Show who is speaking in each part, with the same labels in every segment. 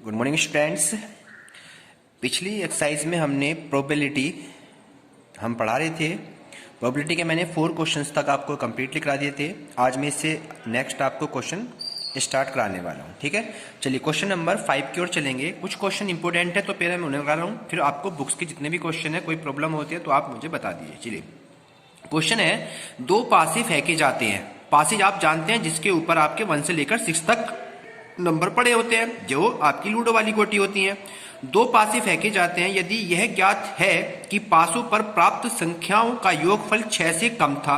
Speaker 1: Good morning students. पिछली exercise में हमने प्रोबेबिलिटी हम पढ़ा रहे थे। प्रोबेबिलिटी के मैंने 4 क्वेश्चंस तक आपको कंप्लीटली करा दिए थे। आज मैं इससे नेक्स्ट आपको क्वेश्चन स्टार्ट कराने वाला हूँ। ठीक है, चलिए क्वेश्चन नंबर 5 की ओर चलेंगे। कुछ क्वेश्चन इंपॉर्टेंट है तो पहले मैं उन्हें करा रहा हूँ, फिर आपको बुक्स के जितने भी क्वेश्चन है, कोई प्रॉब्लम होती है तो आप मुझे बता दीजिए। चलिए क्वेश्चन है, 2 पासे फेंके जाते हैं। पासेज आप जानते हैं जिसके ऊपर आपके 1 से लेकर 6 तक नंबर पड़े होते हैं, जो आपकी लूडो वाली गोटी होती हैं। 2 पासे फेंके जाते हैं। यदि यह ज्ञात है कि पासों पर प्राप्त संख्याओं का योगफल 6 से कम था,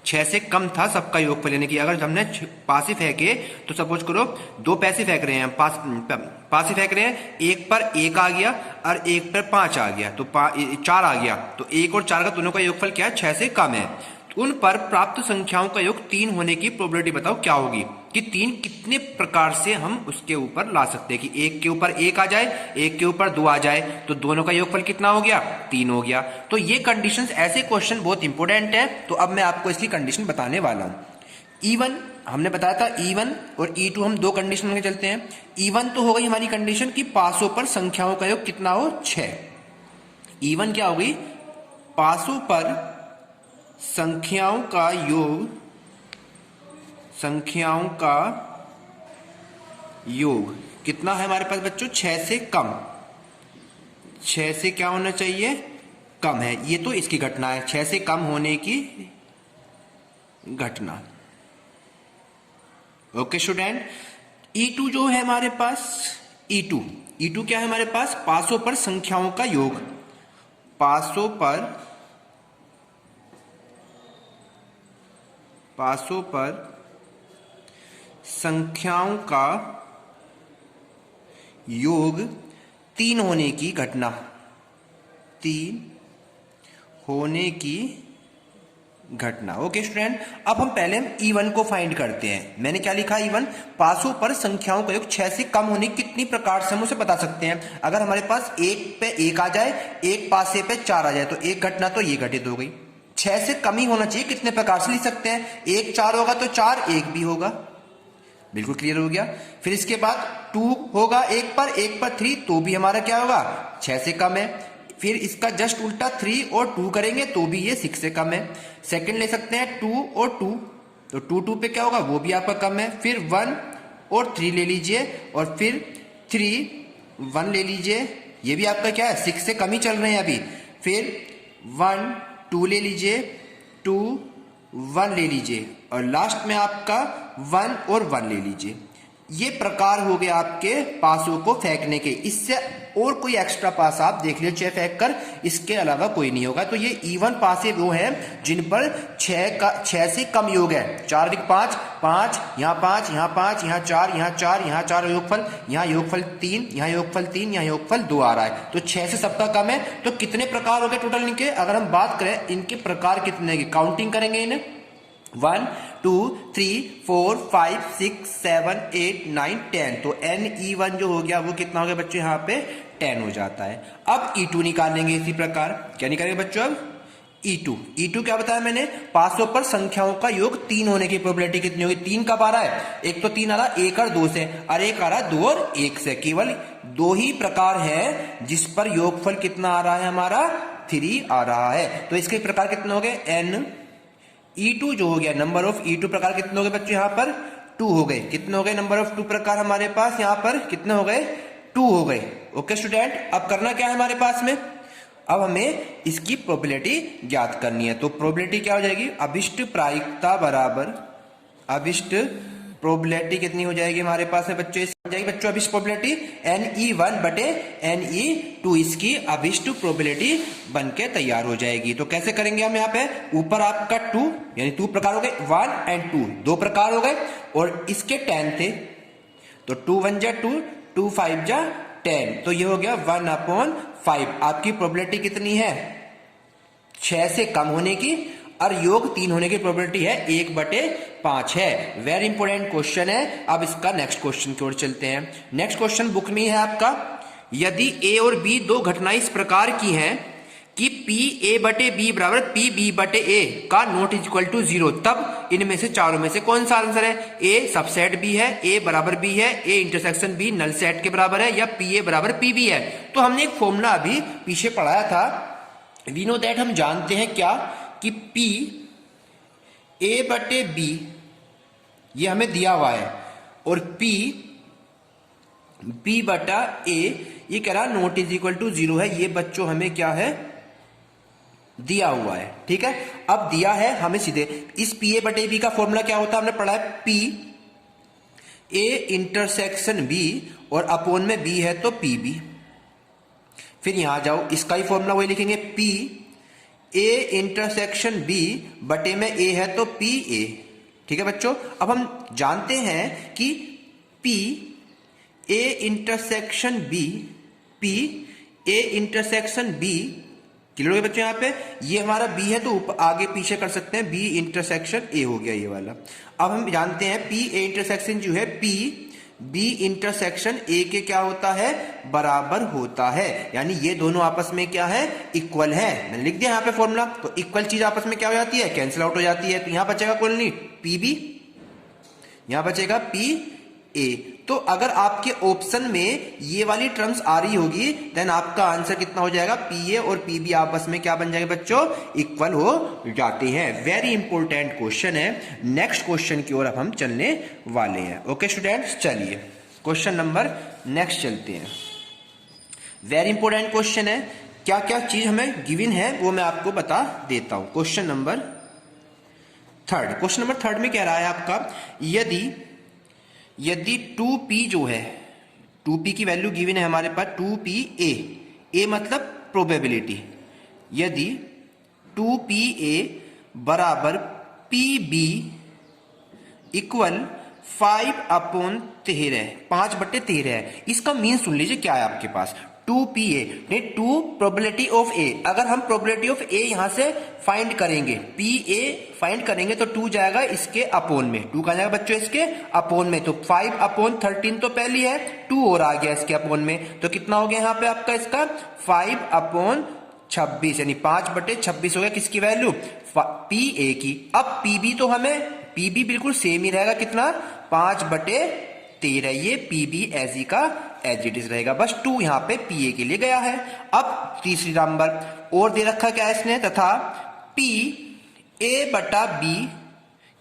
Speaker 1: 6 से कम था सबका योगफल, यानी कि अगर हमने पासे फेंके तो सपोज करो 2 पैसे फेंक रहे हैं, पासे फेंक रहे हैं, एक पर 1 आ गया और एक पर 5 आ गया, तो 4 आ गया, तो 1 और 4 का दोनों का योगफल क्या है, 6 से कम है। उन पर प्राप्त संख्याओं का योग 3 होने की प्रोबेबिलिटी बताओ क्या होगी, कि 3 कितने प्रकार से हम उसके ऊपर ला सकते हैं, कि 1 के ऊपर 1 आ जाए, 1 के ऊपर 2 आ जाए, तो दोनों का योगफल कितना हो गया, 3 हो गया। तो ये कंडीशंस, ऐसे क्वेश्चन बहुत इंपॉर्टेंट है। तो अब मैं आपको इसकी कंडीशन बताने वाला हूं। E1 हमने बताया था, E1 और E2 हम 2 कंडीशन में चलते हैं। E1 तो हो गई हमारी कंडीशन कि पासों पर संख्याओं का योग कितना हो, 6। E1 क्या होगी, पासों पर संख्याओं का योग, संख्याओं का योग कितना है हमारे पास बच्चों, 6 से कम। 6 से क्या होना चाहिए, कम है। ये तो इसकी घटना है, 6 से कम होने की घटना। Okay student. E2 जो है हमारे पास, E2 क्या है हमारे पास, पासों पर संख्याओं का योग, पासों पर संख्याओं का योग 3 होने की घटना, 3 होने की घटना। ओके स्टूडेंट, अब हम पहले E1 को फाइंड करते हैं। मैंने क्या लिखा, E1 पासों पर संख्याओं का योग 6 से कम होने की कितनी प्रकार से हम उसे बता सकते हैं। अगर हमारे पास 1 पे 1 आ जाए, एक पासे पे 4 आ जाए, तो एक घटना तो ये घटित हो गई। 6 से कम ही होना चाहिए, कितने प्रकार से लिख सकते हैं, 1 4 होगा तो 4 1 भी होगा। बिल्कुल क्लियर हो गया। फिर इसके बाद 2 होगा एक पर 3, तो भी हमारा क्या होगा, 6 से कम है। फिर इसका जस्ट उल्टा 3 और 2 करेंगे तो भी ये 6 से कम है। सेकंड ले सकते हैं 2 और 2, तो 2 पे क्या होगा, वो भी आपका कम है। फिर 1 और 3 ले लीजिए, और फिर 3 1 ले लीजिए, ये भी आपका क्या है, 6 से कम ही चल रहे हैं अभी। फिर 1 2 ले लीजिए, 2 1 ले लीजिए, और लास्ट में आपका 1 और 1 ले लीजिए। ये प्रकार हो गए आपके पासों को फेंकने के। इससे और कोई एक्स्ट्रा पास आप देख लीजिए, 6 फेंक कर, इसके अलावा कोई नहीं होगा। तो ये E1 पासे वो हैं जिन पर 6 से कम योग है। 4 5 5, यहाँ 5, यहाँ 5, यहाँ 4, यहाँ 4, यहाँ 4 योगफल, यहाँ योगफल 3, यहाँ योगफल 3, यहाँ योगफल 2 आ रहा है। तो 6 से सबका कम है। तो कितने प्रकार हो गए टोटल इनके, अगर हम बात करें इनके प्रकार कितने की, काउंटिंग करेंगे इन्हें, 1 2 3 4 5 6 7 8 9 10, तो NE1 जो हो गया वो कितना हो गया बच्चों, यहाँ पे 10 हो जाता है। अब E2 निकालेंगे इसी प्रकार। क्या निकालेंगे बच्चों, अब E2 क्या बताया मैंने, पासों पर संख्याओं का योग 3 होने की प्रोबेबिलिटी कितनी होगी, 3 कब आ रहा है, एक तो 3 आ रहा है 1 और 2 से, और एक आ रहा है 2 और 1 से। केवल 2 ही प्रकार है जिस पर योगफल कितना आ रहा है, हमारा 3 आ रहा है। तो इसके प्रकार कितने हो गए, E2 जो हो गया, नंबर ऑफ E2 प्रकार कितने हो गए बच्चों, यहाँ पर 2 हो गए। कितने हो गए नंबर ऑफ 2 प्रकार हमारे पास, यहाँ पर कितने हो गए, 2 हो गए। ओके स्टूडेंट, अब करना क्या है हमारे पास में, अब हमें इसकी प्रोबेबिलिटी ज्ञात करनी है। तो प्रोबेबिलिटी क्या हो जाएगी, अभिष्ट प्रायिकता बराबर अभिष्ट प्रोबेबिलिटी कितनी हो जाएगी हमारे पास में बच्चों, हो जाएगी बच्चों अभिष्ट प्रोबेबिलिटी NE1 बटे NE2, इसकी अभिष्ट प्रोबेबिलिटी बन के तैयार हो जाएगी। तो कैसे करेंगे हम, यहाँ पे ऊपर आपका 2, यानी 2 प्रकार हो गए, 1 और 2 2 प्रकार हो गए, और इसके 10 थे, तो 2 1 जा 2, 2 5 जा 10, तो ये हो गया 1/5। आपकी प्रोबेबिलिटी कितनी है, 6 से कम होने की, और योग 3 होने की प्रोबेबिलिटी है 1/5 है। वेरी इंपॉर्टेंट क्वेश्चन है। अब इसका नेक्स्ट क्वेश्चन की ओर चलते हैं। नेक्स्ट क्वेश्चन बुक में है आपका, यदि A और B 2 घटनाएं इस प्रकार की हैं कि पी ए बटे बी बराबर पी बी बटे ए का नॉट इज इक्वल टू 0, तब इनमें से चारों में से कौन सा आंसर है? ए सबसेट बी है, ए बराबर बी है, A intersection B null set के बराबर है, या पी ए बराबर पी बी है। तो हमने एक फॉर्मूला अभी पीछे पढ़ाया था, वी नो दैट, हम जानते हैं क्या कि पी ए बटे बी ये हमें दिया हुआ है, और पी बी बटा ए ये कह रहा नॉट इज इक्वल टू 0 है। ये बच्चों हमें क्या है? दिया हुआ है। ठीक है, अब दिया है हमें सीधे इस पी ए बटे बी का फॉर्मूला क्या होता है, हमने पढ़ा है पी ए इंटरसेक्शन बी, और अपोन में बी है तो पी बी। फिर यहां जाओ, इसका ही फॉर्मूला वही लिखेंगे, पी ए इंटरसेक्शन बी बटे में ए है तो पी ए। ठीक है बच्चों, अब हम जानते हैं कि P A intersection B, P A intersection B clear हो गया बच्चों? यहां पे ये हमारा बी है तो आगे पीछे कर सकते हैं, बी इंटरसेक्शन ए हो गया ये वाला। अब हम जानते हैं पी ए इंटरसेक्शन जो है पी बी इंटरसेक्शन ए के क्या होता है? बराबर होता है, यानी ये दोनों आपस में क्या है? इक्वल है। मैंने लिख दिया यहाँ पे फॉर्मूला, तो इक्वल चीज आपस में क्या हो जाती है? कैंसिल आउट हो जाती है। तो यहां बचेगा कौन? नहीं पी बी, यहां बचेगा पी ए। तो अगर आपके ऑप्शन में ये वाली टर्म्स आ रही होगी, देन आपका आंसर कितना हो जाएगा? पी ए और पी बी आपस में क्या बन जाएंगे बच्चों? इक्वल हो जाते हैं। वेरी इंपॉर्टेंट क्वेश्चन है। नेक्स्ट क्वेश्चन की ओर अब हम चलने वाले हैं। ओके स्टूडेंट्स, चलिए क्वेश्चन नंबर नेक्स्ट चलते हैं। वेरी इंपॉर्टेंट क्वेश्चन है। क्या क्या चीज हमें गिवन है वो मैं आपको बता देता हूं। Question number third, question number third में कह रहा है आपका, यदि 2p जो है, 2p की वैल्यू गिवन है हमारे पास 2p a मतलब प्रोबेबिलिटी, यदि 2pa बराबर pb इक्वल 5/13 5/13 है। इसका मीन सुन लीजिए क्या है आपके पास, 2pa नहीं 2 प्रोबेबिलिटी ऑफ a। अगर हम प्रोबेबिलिटी ऑफ a यहां से फाइंड करेंगे, pa फाइंड करेंगे तो 2 जाएगा इसके अपोन में, 2 कहां जाएगा बच्चों? इसके अपोन में। तो 5/13 तो पहली है, 2 और आ गया इसके अपोन में, तो कितना हो गया यहाँ पे आपका इसका? 5/26 यानी 5/26 हो गया किसकी वैल्यू? pa की। अब pb तो हमें pb बिल्कुल सेम ही रहेगा, कितना? 5/13। ये pb एज का एज इट इज रहेगा, बस 2 यहाँ पे pa के लिए गया है। अब तीसरी नंबर और दे रखा क्या है इसने, तथा p a बटा b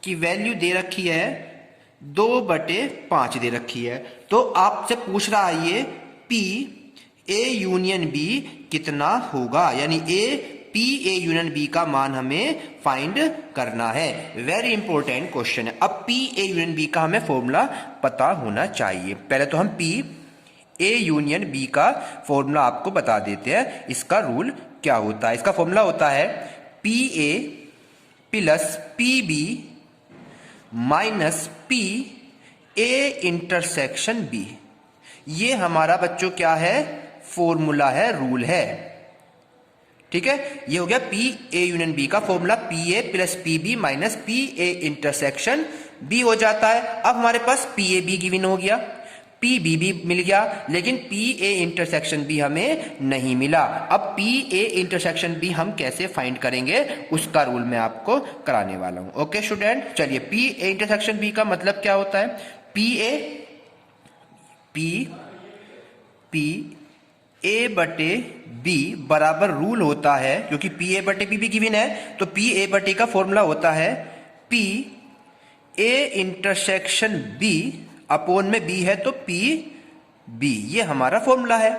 Speaker 1: की वैल्यू दे रखी है 2/5 दे रखी है। तो आपसे पूछ रहा है ये p a यूनियन b कितना होगा, यानी p a यूनियन b का मान हमें फाइंड करना है। वेरी इंपॉर्टेंट क्वेश्चन है। अब p a यूनियन b का हमें फॉर्मूला पता होना चाहिए। पहले तो हम p a यूनियन b का फॉर्मूला आपको बता देते हैं, इसका रूल क्या होता है। इसका फॉर्मूला होता है pa plus pb minus p a intersection b। ये हमारा बच्चों क्या है? फॉर्मूला है, रूल है। ठीक है, ये हो गया पी ए यूनियन बी का formula, P A plus P B minus P A intersection B हो जाता है। अब हमारे पास पी ए बी गिवन हो गया, पी बी भी मिल गया, लेकिन पी ए इंटरसेक्शन बी हमें नहीं मिला। अब पी ए इंटरसेक्शन बी हम कैसे फाइंड करेंगे, उसका रूल मैं आपको कराने वाला हूं। ओके स्टूडेंट, चलिए पी ए इंटरसेक्शन बी का मतलब क्या होता है? पी ए बटे बी बराबर रूल होता है, क्योंकि पी ए बटे बी भी गिवन है, तो पी ए बटे का फॉर्मूला होता है P A intersection B upon में बी है तो पी बी। ये हमारा फॉर्मूला है।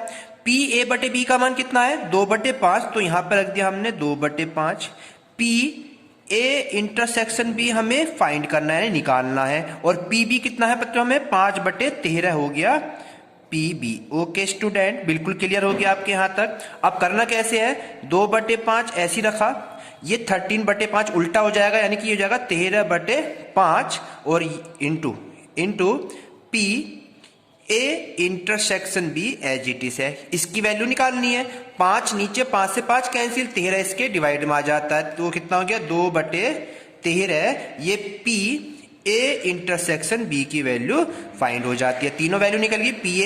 Speaker 1: पी ए बटे बी का मान कितना है? 2/5, तो यहां पर रख दिया हमने 2/5। पी ए इंटरसेक्शन बी हमें फाइंड करना है, निकालना है, और पी बी कितना है बच्चों? हमें 5/13 हो गया पी बी। ओके स्टूडेंट, बिल्कुल क्लियर हो गया आपके यहां तक। अब करना कैसे है? 2/5 ऐसी रखा, ये 13/5 उल्टा हो जाएगा, यानी कि ये हो जाएगा 13/5 और into P A intersection B as it is है। इसकी वैल्यू निकालनी है, 5 नीचे, 5 से 5 कैंसिल, 13 इसके डिवाइड में आ जाता है, तो कितना हो गया? 2/13। ये पी ए इंटरसेक्शन बी की वैल्यू फाइंड हो जाती है। तीनों वैल्यू निकल गई, पी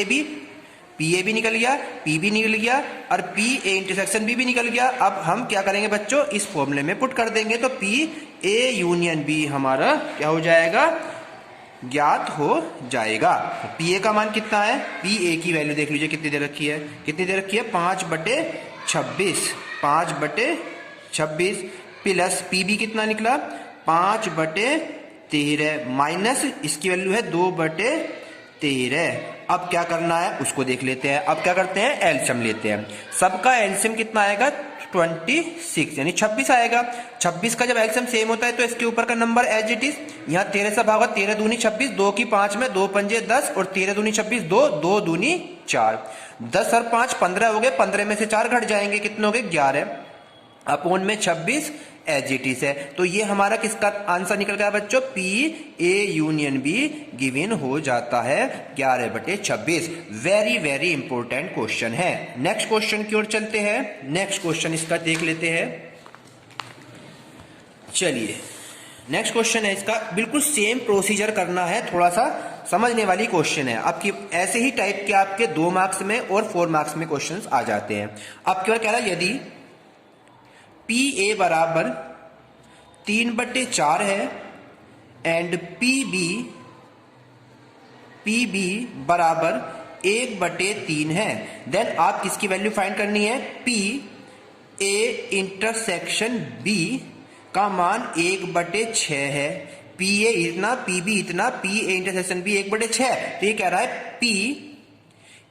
Speaker 1: पी ए भी निकल गया, पी भी निकल गया और पी ए इंटरसेक्शन बी भी निकल गया। अब हम क्या करेंगे बच्चों, इस फॉर्मूले में पुट कर देंगे तो पी ए यूनियन बी हमारा क्या हो जाएगा, ज्ञात हो जाएगा। पी ए का मान कितना है, पी ए की वैल्यू देख लीजिए कितनी दे रखी है, कितनी दे रखी है 5/26, 5/26 प्लस पी बी कितना निकला 5/13 माइनस इसकी वैल्यू है 2/13। अब क्या करना है उसको देख लेते हैं। अब क्या करते हैं, एलसीएम लेते हैं। सबका एलसीएम कितना आएगा 26 यानी 26 आएगा। 26 का जब एलसीएम सेम होता है तो इसके ऊपर का नंबर एज इट इज, यहाँ 13 से भागा 13 दूनी 26, 2 की 5 में 2 पंजे 10 और 13 दूनी 26, 2 2 दूनी 4, 10 और 5 15 हो गए, 15 में से 4 घट जाएंगे, कितने हो गए 11 अपॉन में 26 एज इट इज है। तो ये हमारा किसका आंसर निकल गया बच्चों, P A union B given हो जाता है 11/26। वेरी वेरी इंपॉर्टेंट क्वेश्चन है। नेक्स्ट क्वेश्चन की ओर चलते हैं। नेक्स्ट क्वेश्चन इसका देख लेते हैं। चलिए नेक्स्ट क्वेश्चन है, इसका बिल्कुल सेम प्रोसीजर करना है, थोड़ा सा समझने वाली क्वेश्चन है। आपकी ऐसे ही टाइप के आपके 2 मार्क्स में और 4 मार्क्स में क्वेश्चंस आ जाते हैं। अब क्या कह रहा है, यदि पी ए बराबर 3/4 है एंड पी बी बराबर 1/3 है, देन आप किसकी वैल्यू फाइंड करनी है, पी ए इंटरसेक्शन बी का मान 1/6 है। पी ए इतना, पी बी इतना, पी ए इंटरसेक्शन बी 1/6, तो ये कह रहा है पी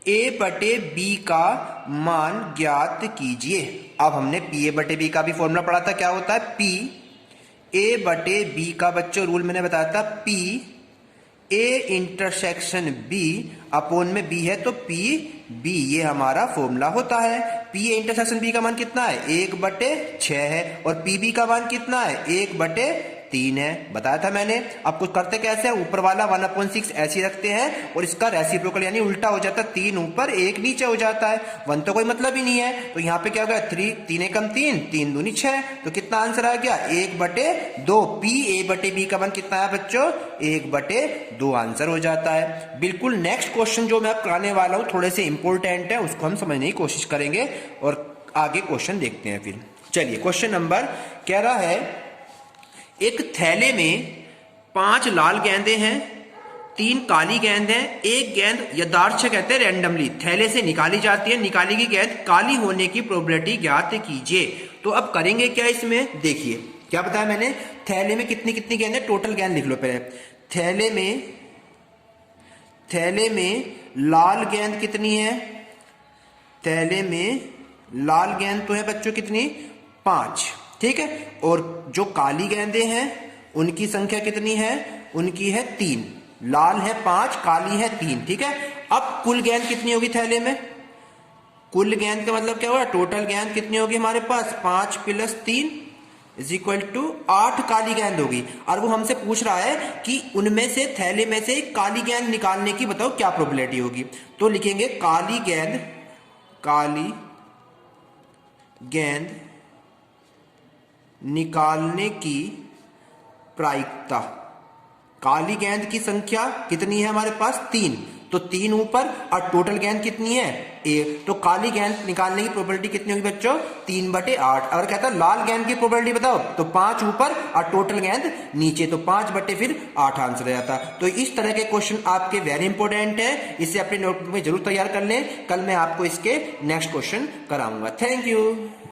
Speaker 1: A/B का मान ज्ञात कीजिए। अब हमने PA/B का भी फॉर्मूला पढ़ा था, क्या होता है P A/B का बच्चों रूल मैंने बताया था, P A intersection B upon में B है तो PB, ये हमारा फॉर्मूला होता है। P A इंटरसेक्शन B का मान कितना है 1/6 है और PB का मान कितना है 1/3 है, बताया था मैंने। अब कुछ करते कैसे हैं, ऊपर वाला 1/6 ऐसे ही रखते हैं और इसका रेसिप्रोकल यानी उल्टा हो जाता है, 3 ऊपर 1 नीचे हो जाता है। 1 तो कोई मतलब ही नहीं है, तो यहाँ पे क्या हो गया 3 एकम 3, 3 दूनी 6, तो कितना आंसर आ गया 1/2। P A/B का मान कितना है बच्चों 1/2 आंसर हो जाता है। बिल्कुल नेक्स्ट क्वेश्चन जो मैं कराने वाला हूं थोड़े से इंपॉर्टेंट है, उसको हम समझने की कोशिश करेंगे और आगे क्वेश्चन देखते हैं फिर। चलिए क्वेश्चन नंबर कह रहा है, एक थैले में 5 लाल गेंदें हैं, 3 काली गेंद हैं, एक गेंद यदार्थ कहते हैं रैंडमली थैले से निकाली जाती है, निकाली गई गेंद काली होने की प्रोबेबिलिटी ज्ञात कीजिए। तो अब करेंगे क्या इसमें, देखिए क्या बताया मैंने, थैले में कितनी कितनी गेंद है, टोटल गेंद लिख लो पहले। थैले में लाल गेंद कितनी है, थैले में लाल गेंद तो है बच्चों कितनी 5, ठीक है, और जो काली गेंदें हैं उनकी संख्या कितनी है, उनकी है 3, लाल है 5 काली है 3, ठीक है। अब कुल गेंद कितनी होगी थैले में, कुल गेंद का मतलब क्या होगा, टोटल गेंद कितनी होगी हमारे पास 5 + 3 = 8 काली गेंद होगी। और वो हमसे पूछ रहा है कि उनमें से थैले में से काली गेंद निकालने की बताओ क्या प्रोबेबिलिटी होगी। तो लिखेंगे काली गेंद निकालने की प्रायिकता, काली गेंद की संख्या कितनी है हमारे पास 3, तो 3 ऊपर और टोटल गेंद कितनी है 1, तो काली गेंद निकालने की प्रोबेबिलिटी कितनी होगी बच्चों 3/8। अगर कहता है लाल गेंद की प्रोबेबिलिटी बताओ तो 5 ऊपर और टोटल गेंद नीचे, तो 5/8 आंसर आ जाता। तो इस तरह के क्वेश्चन आपके वेरी इंपॉर्टेंट है, इसे अपने नोटबुक में जरूर तैयार कर लें। कल मैं आपको इसके नेक्स्ट क्वेश्चन कराऊंगा। Thank you.